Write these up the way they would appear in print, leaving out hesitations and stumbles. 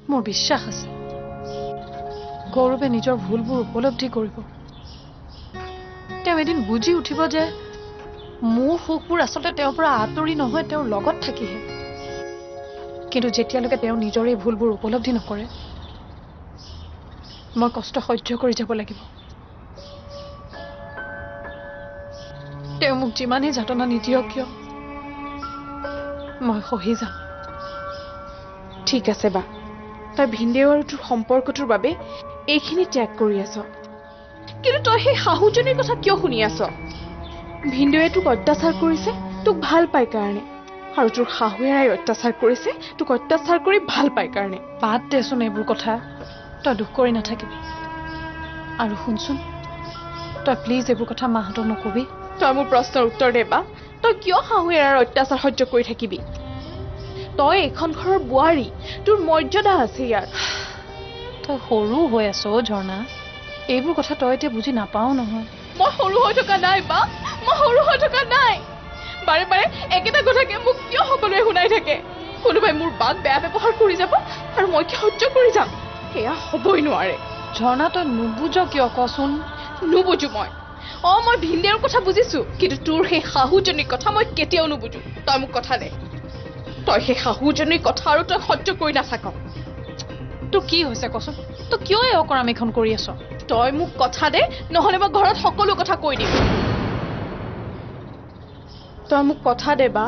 মোৰ বিশ্বাস আছে গৌৰৱে নিজৰ ভুলবোৰ উপলব্ধি কৰিব তেওঁ এদিন বুজি উঠিব যে মোৰ সুখবোৰ আচলতে তেওঁৰ পৰা আঁতৰি নহয় তেওঁৰ লগত থাকিহে কিন্তু যেতিয়ালৈকে তেওঁ নিজৰ এই ভুলবোৰ উপলব্ধি নকৰে মই কষ্ট সহ্য কৰি যাব লাগিব তেওঁ মোক যিমানেই যাতনা নিদিয়ক কিয় মই সহি যাম ঠিক আছে বা তই ভিনদেউ আৰু তোৰ সম্পৰ্কটোৰ বাবে এইখিনি ত্যাগ কৰি আছ কিন্তু তই সেই শাহুজনীৰ কথা কিয় শুনি আছ ভিনদেউৱে তোক অত্যাচাৰ কৰিছে তোক ভাল পাই কাৰণে আৰু তোৰ শাহুৱেৰাই অত্যাচাৰ কৰিছে তোক অত্যাচাৰ কৰি ভাল পাই কাৰণে বাদ দেচোন এইবোৰ কথা তই দুখ কৰি নাথাকিবি আৰু শুনচোন তই প্লিজ এইবোৰ কথা মাহঁতক নকবি তই মোৰ প্ৰশ্নৰ উত্তৰ দে বা তই কিয় শাহুৱেৰাৰ অত্যাচাৰ সহ্য কৰি থাকিবি তই এখন ঘৰৰ বোৱাৰী তোৰ মৰ্যাদা আছে ইয়াত তই সৰু হৈ আছ ঝৰ্ণা এইবোৰ কথা তই এতিয়া বুজি নাপাও নহয় মই সৰু হৈ থকা নাই বা মই সৰু হৈ থকা নাই বাৰে বাৰে একেটা কথাকে মোক কিয় সকলোৱে শুনাই থাকে কোনোবাই মোৰ বাক বেয়া ব্যৱহাৰ কৰি যাব আৰু মই কি সহ্য কৰি যাম সেয়া হ'বই নোৱাৰে ঝৰ্ণা তই নুবুজ কিয় কচোন নুবুজো মই ভিনদেউৰ কথা বুজিছো কিন্তু তোৰ সেই শাহুজনীৰ কথা মই কেতিয়াও নুবুজো তই মোক কথা দে তই সেই শাহুজনীৰ কথা আৰু তই সহ্য কৰি নাথাক তোৰ কি হৈছে কচোন তই কিয় এই অকৰামিখন কৰি আছ তই মোক কথা দে নহলে মই ঘৰত সকলো কথা কৈ দিম তই মোক কথা দে বা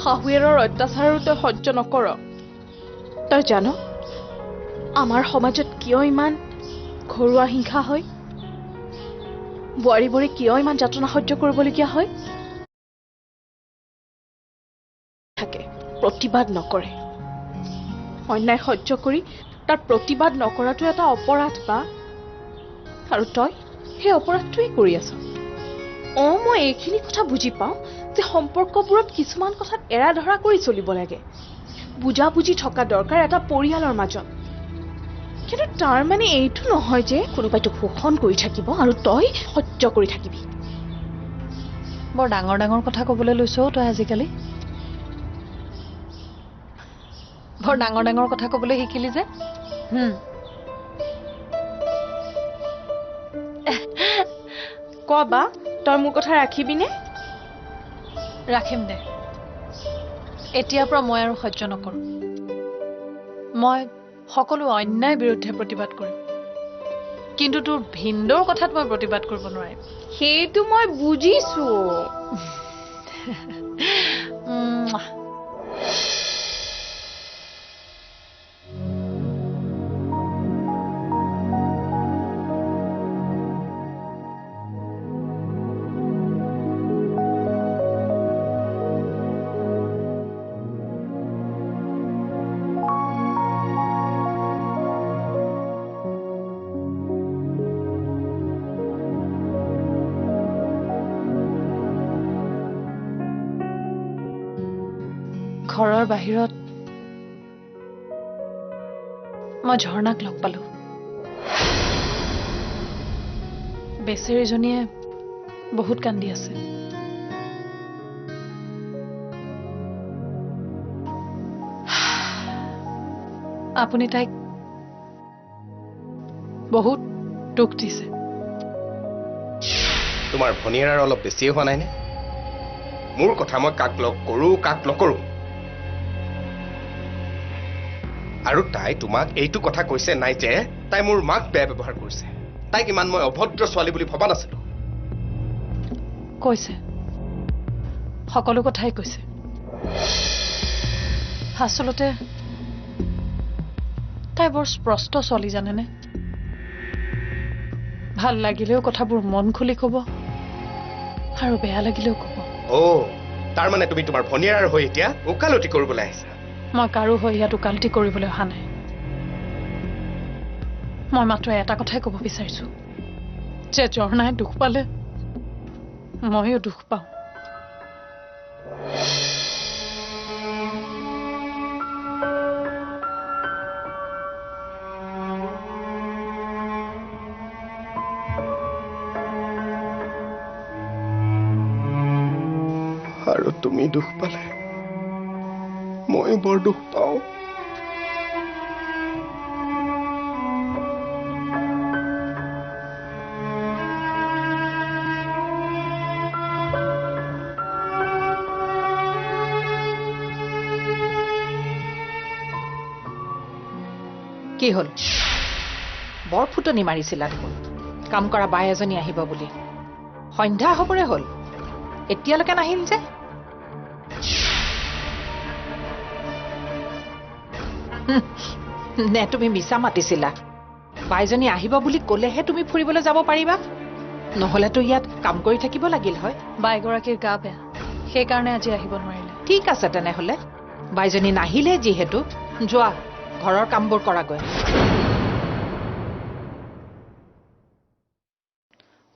শাহুৱেৰৰ অত্যাচাৰো তই সহ্য নকৰ তই জান আমাৰ সমাজত কিয় ইমান ঘৰুৱা হিংসা হয় বোৱাৰীবোৰে কিয় ইমান যাতনা সহ্য কৰিবলগীয়া হয় থাকে প্ৰতিবাদ নকৰে অন্যায় সহ্য কৰি তাৰ প্ৰতিবাদ নকৰাটো এটা অপৰাধ বা আৰু তই সেই অপৰাধটোৱেই কৰি আছ মই এইখিনি কথা বুজি পাওঁ যে সম্পৰ্কবোৰত কিছুমান কথাত এৰা ধৰা কৰি চলিব লাগে বুজাবুজি থকা দৰকাৰ এটা পৰিয়ালৰ মাজত কিন্তু তাৰ মানে এইটো নহয় যে কোনোবাই তোক শোষণ কৰি থাকিব আৰু তই সহ্য কৰি থাকিবি বৰ ডাঙৰ ডাঙৰ কথা ক'বলৈ লৈছ তই আজিকালি বৰ ডাঙৰ ডাঙৰ কথা ক'বলৈ শিকিলি যে ক বা তই মোৰ কথা ৰাখিবিনে ৰাখিম দে এতিয়াৰ পৰা মই আৰু সহ্য নকৰোঁ মই সকলো অন্যায় বিৰুদ্ধে প্ৰতিবাদ কৰিম কিন্তু তোৰ ভিনদেউৰ কথাত মই প্ৰতিবাদ কৰিব নোৱাৰিম সেইটো মই বুজিছো ঘৰৰ বাহিৰত মই ঝৰ্ণাক লগ পালো বেচেৰীজনীয়ে বহুত কান্দি আছে আপুনি তাইক বহুত দুখ দিছে তোমাৰ ভনীয়াৰ অলপ বেছিয়ে হোৱা নাইনে মোৰ কথা মই কাক লগ কৰো কাক নকৰো আৰু তাই তোমাক এইটো কথা কৈছে নাই যে তাই মোৰ মাক বেয়া ব্যৱহাৰ কৰিছে তাইক ইমান মই অভদ্ৰ ছোৱালী বুলি ভবা নাছিলো কৈছে সকলো কথাই কৈছে আচলতে তাই বৰ স্পষ্ট ছোৱালী জানেনে ভাল লাগিলেও কথাবোৰ মন খুলি ক'ব আৰু বেয়া লাগিলেও ক'ব তাৰ মানে তুমি তোমাৰ ভনীয়াৰ হৈ এতিয়া ওকালতি কৰিবলৈ আহিছা মই কাৰো হৈ ইয়াত ওকালতি কৰিবলৈ অহা নাই মই মাত্ৰ এটা কথাই ক'ব বিচাৰিছো যে ঝৰ্ণাই দুখ পালে ময়ো দুখ পাওঁ আৰু তুমি দুখ পালে মই বৰ দুখ পাওঁ কি হ'ল বৰ ফুটনি মাৰিছিলা দেখোন কাম কৰা বাই এজনী আহিব বুলি সন্ধ্যা হ'বৰে হ'ল এতিয়ালৈকে নাহিল যে নে তুমি মিছা মাতিছিলা বাইজনী আহিব বুলি ক'লেহে তুমি ফুৰিবলৈ যাব পাৰিবা নহ'লেতো ইয়াত কাম কৰি থাকিব লাগিল হয় বাইগৰাকীৰ গা বেয়া সেইকাৰণে আজি আহিব নোৱাৰিলে ঠিক আছে তেনেহ'লে বাইজনী নাহিলে যিহেতু যোৱা ঘৰৰ কামবোৰ কৰাগৈ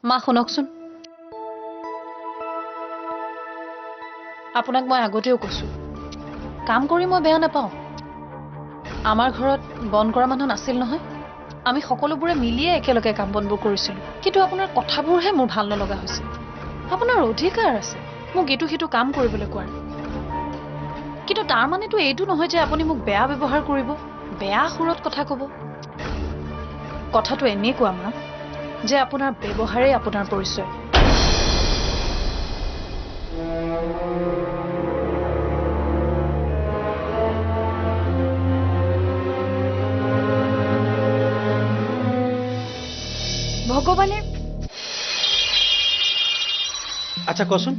মা শুনকচোন আপোনাক মই আগতেও কৈছো কাম কৰি মই বেয়া নাপাওঁ আমাৰ ঘৰত বন কৰা মানুহ নাছিল নহয় আমি সকলোবোৰে মিলিয়ে একেলগে কাম বনবোৰ কৰিছিলোঁ কিন্তু আপোনাৰ কথাবোৰহে মোৰ ভাল নলগা হৈছে আপোনাৰ অধিকাৰ আছে মোক এইটো সিটো কাম কৰিবলৈ কোৱাৰ কিন্তু তাৰ মানেতো এইটো নহয় যে আপুনি মোক বেয়া ব্যৱহাৰ কৰিব বেয়া সুৰত কথা ক'ব কথাটো এনেকুৱা মা যে আপোনাৰ ব্যৱহাৰেই আপোনাৰ পৰিচয় ভগৱানে আচ্ছা কচোন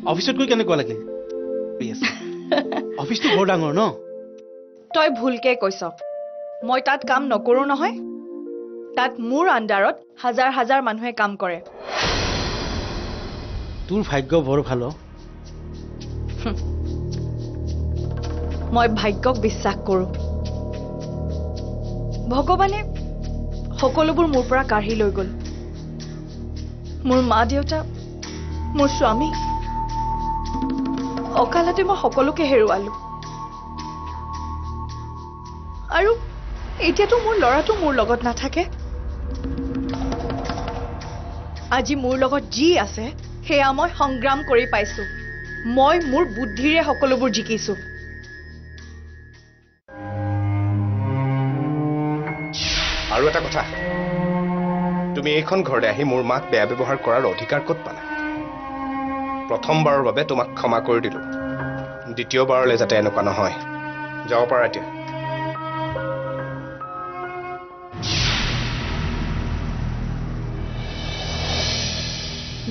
অফিচত গৈ কেনেকুৱা লাগিল অফিচটো বৰ ডাঙৰ ন তই ভুলকে কৈছ মই তাত কাম নকৰো নহয় তাত মোৰ আণ্ডাৰত হাজাৰ হাজাৰ মানুহে কাম কৰে তোৰ ভাগ্য বৰ ভাল মই ভাগ্যক বিশ্বাস কৰোঁ ভগৱানে সকলোবোৰ মোৰ পৰা কাঢ়ি লৈ গ'ল মোৰ মা দেউতা মোৰ স্বামী অকালতে মই সকলোকে হেৰুৱালো আৰু এতিয়াতো মোৰ ল'ৰাটো মোৰ লগত নাথাকে আজি মোৰ লগত যি আছে সেয়া মই সংগ্ৰাম কৰি পাইছো মই মোৰ বুদ্ধিৰে সকলোবোৰ জিকিছো আৰু এটা কথা তুমি এইখন ঘৰলৈ আহি মোৰ মাক বেয়া ব্যৱহাৰ কৰাৰ অধিকাৰ ক'ত পালা প্ৰথমবাৰৰ বাবে তোমাক ক্ষমা কৰি দিলো দ্বিতীয়বাৰলৈ যাতে এনেকুৱা নহয় যাব পাৰা এতিয়া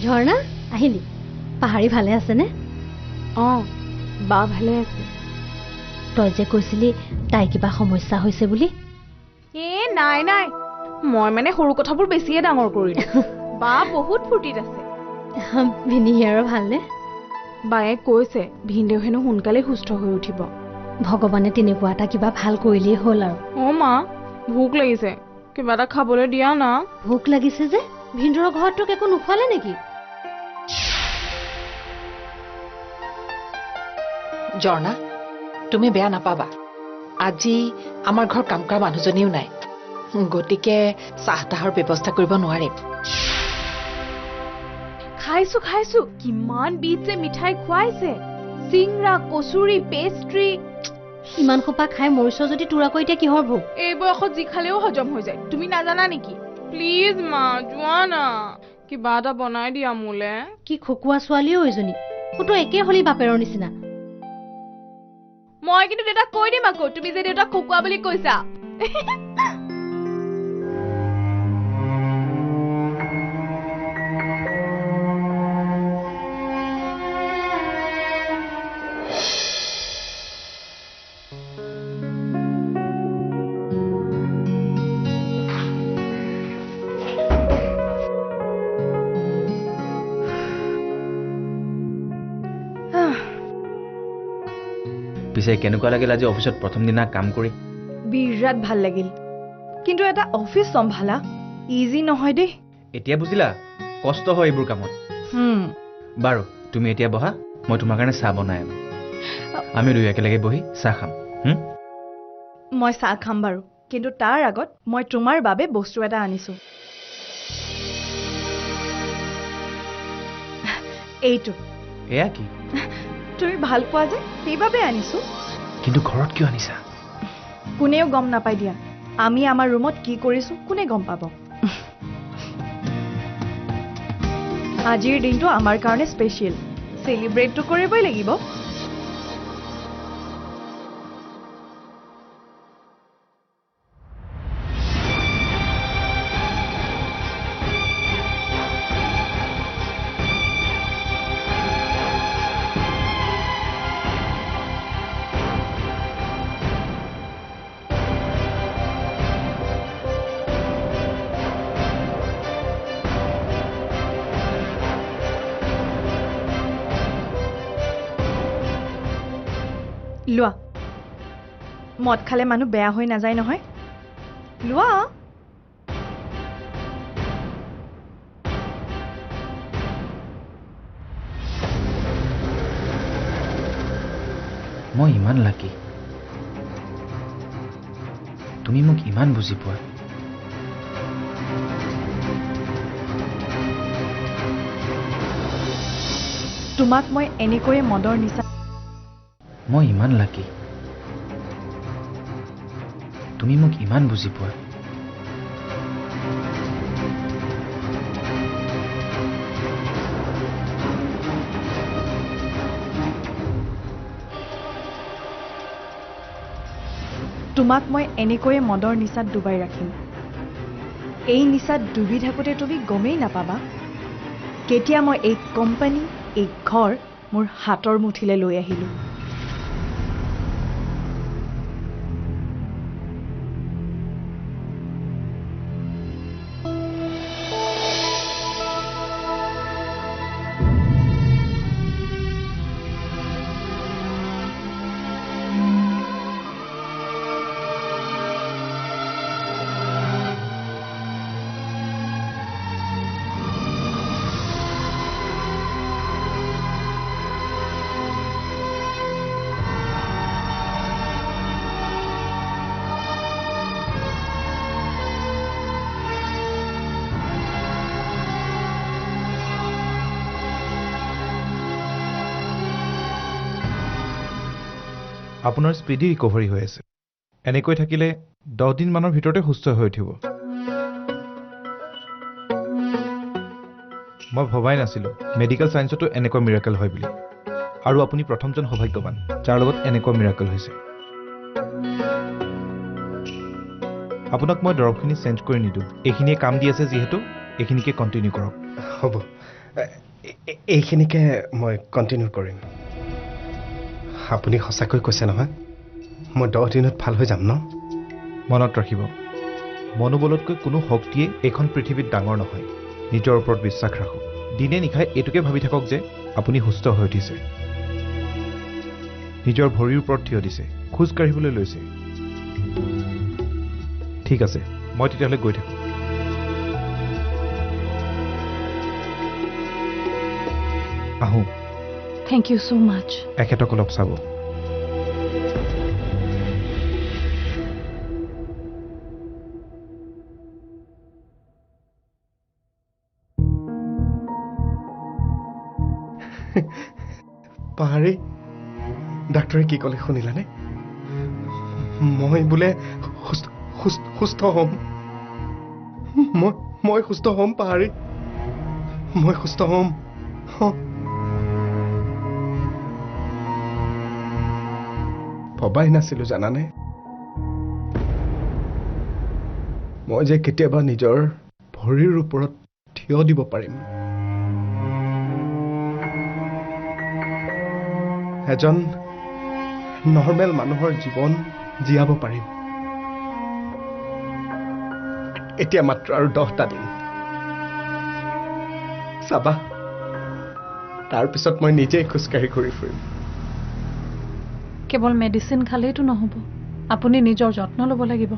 ঝৰ্ণা আহিলি পাহাৰী ভালে আছেনে বা ভালে আছে তই যে কৈছিলি তাই কিবা সমস্যা হৈছে বুলি নাই নাই মই মানে সৰু কথাবোৰ বেছিয়ে ডাঙৰ কৰিলো বা বহুত ফূৰ্তিত আছে ভিনিহিয়াৰৰ ভালনে বায়ে কৈছে ভিনদেউ হেনো সোনকালে সুস্থ হৈ উঠিব ভগৱানে তেনেকুৱা এটা কিবা ভাল কৰিলেই হ'ল আৰু মা ভোক লাগিছে কিবা এটা খাবলৈ দিয়া না ভোক লাগিছে যে ভিনদেউৰ ঘৰত তোক একো নোখোৱালে নেকি জৰ্ণা তুমি বেয়া নাপাবা আজি আমাৰ ঘৰ কাম কৰা মানুহজনীও নাই গতিকে চাহ তাহৰ ব্যৱস্থা কৰিব নোৱাৰিম খাইছো কিমান বিধ যে মিঠাই খুৱাইছে চিংৰা কচুৰি পেষ্ট্ৰি ইমান সোপা খাই মৰিছ যদি তোৰ আকৌ এতিয়া কিহৰ ভোক এই বয়সত যি খালেও হজম হৈ যায় তুমি নাজানা নেকি প্লিজ মা যোৱা না কিবা এটা বনাই দিয়া মোলে কি খকুৱা ছোৱালীও এইজনী তোৰ একে হলি বাপেৰৰ নিচিনা মই কিন্তু দেউতাক কৈ দিম আকৌ তুমি যে দেউতাক খকুৱা বুলি কৈছা পিছে কেনেকুৱা লাগিল আজি অফিচত প্ৰথম দিনা কাম কৰি বিৰাট ভাল লাগিল কিন্তু এটা অফিচ সম্ভালা ইজি নহয় দেই এতিয়া বুজিলা কষ্ট হয় এইবোৰ কামত বাৰু তুমি এতিয়া বহা মই তোমাৰ কাৰণে চাহ বনাই আনো আমি দুই একেলগে বহি চাহ খাম মই চাহ খাম বাৰু কিন্তু তাৰ আগত মই তোমাৰ বাবে বস্তু এটা আনিছো এইটো এয়া কি তুমি ভাল পোৱা যে সেইবাবে আনিছো কিন্তু ঘৰত কিয় আনিছা কোনেও গম নাপাই দিয়া আমি আমাৰ ৰুমত কি কৰিছো কোনে গম পাব আজিৰ দিনটো আমাৰ কাৰণে স্পেচিয়েল সেলিব্ৰেটটো কৰিবই লাগিব লোৱা মদ খালে মানুহ বেয়া হৈ নাযায় নহয় লোৱা মই ইমান লাকি তুমি মোক ইমান বুজি পোৱা তোমাক মই এনেকৈয়ে মদৰ নিচা মই ইমান লাকি তুমি মোক ইমান বুজি পোৱা তোমাক মই এনেকৈয়ে মদৰ নিচাত ডুবাই ৰাখিম এই নিচাত ডুবি থাকোঁতে তুমি গমেই নাপাবা কেতিয়া মই এই কোম্পানী এই ঘৰ মোৰ হাতৰ মুঠিলে লৈ আহিলোঁ আপোনাৰ স্পীডি ৰিকভাৰী হৈ আছে এনেকৈ থাকিলে 10 দিনমানৰ ভিতৰতে সুস্থ হৈ উঠিব মই ভবাই নাছিলোঁ মেডিকেল সায়েন্সতো এনেকুৱা মিৰাকেল হয় বুলি আৰু আপুনি প্ৰথমজন সৌভাগ্যৱান যাৰ লগত এনেকুৱা মিৰাকেল হৈছে আপোনাক মই দৰৱখিনি চেঞ্জ কৰি নিদিওঁ এইখিনিয়ে কাম দি আছে যিহেতু এইখিনিকে কণ্টিনিউ কৰক হ'ব এইখিনিকে মই কণ্টিনিউ কৰিম আপুনি সঁচাকৈ কৈছে নহয় মই 10 দিনত ভাল হৈ যাম ন মনত ৰাখিব মনোবলতকৈ কোনো শক্তিয়ে এইখন পৃথিৱীত ডাঙৰ নহয় নিজৰ ওপৰত বিশ্বাস ৰাখক দিনে নিশাই এইটোকে ভাবি থাকক যে আপুনি সুস্থ হৈ উঠিছে নিজৰ ভৰিৰ ওপৰত থিয় দিছে খোজ কাঢ়িবলৈ লৈছে ঠিক আছে মই তেতিয়াহ'লে গৈ থাকোঁ আহোঁ Thank you so much. এখেতক অলপ চাব পাহাৰী ডাক্তৰে কি ক'লে শুনিলানে মই বোলে সুস্থ হ'ম মই সুস্থ হ'ম পাহাৰী মই সুস্থ হ'ম ভবাই নাছিলোঁ জানানে মই যে কেতিয়াবা নিজৰ ভৰিৰ ওপৰত থিয় দিব পাৰিম এজন নৰ্মেল মানুহৰ জীৱন জীয়াব পাৰিম এতিয়া মাত্ৰ আৰু 10টা দিন চাবা তাৰপিছত মই নিজেই খোজকাঢ়ি ঘূৰি ফুৰিম কেৱল মেডিচিন খালেইতো নহ'ব আপুনি নিজৰ যত্ন ল'ব লাগিব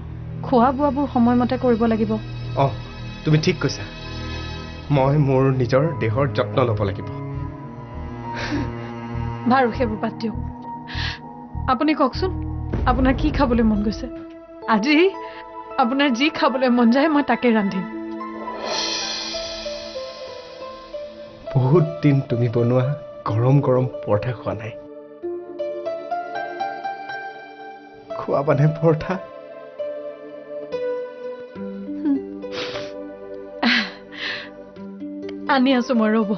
খোৱা বোৱাবোৰ সময়মতে কৰিব লাগিব তুমি ঠিক কৈছা মই মোৰ নিজৰ দেহৰ যত্ন ল'ব লাগিব বাৰু সেইবোৰ বাদ দিয়ক আপুনি কওকচোন আপোনাৰ কি খাবলৈ মন গৈছে আজি আপোনাৰ যি খাবলৈ মন যায় মই তাকে ৰান্ধিম বহুত দিন তুমি বনোৱা গৰম গৰম পৰঠা খোৱা নাই খোৱাবানে পৰঠা আনি আছো মই ৰ'ব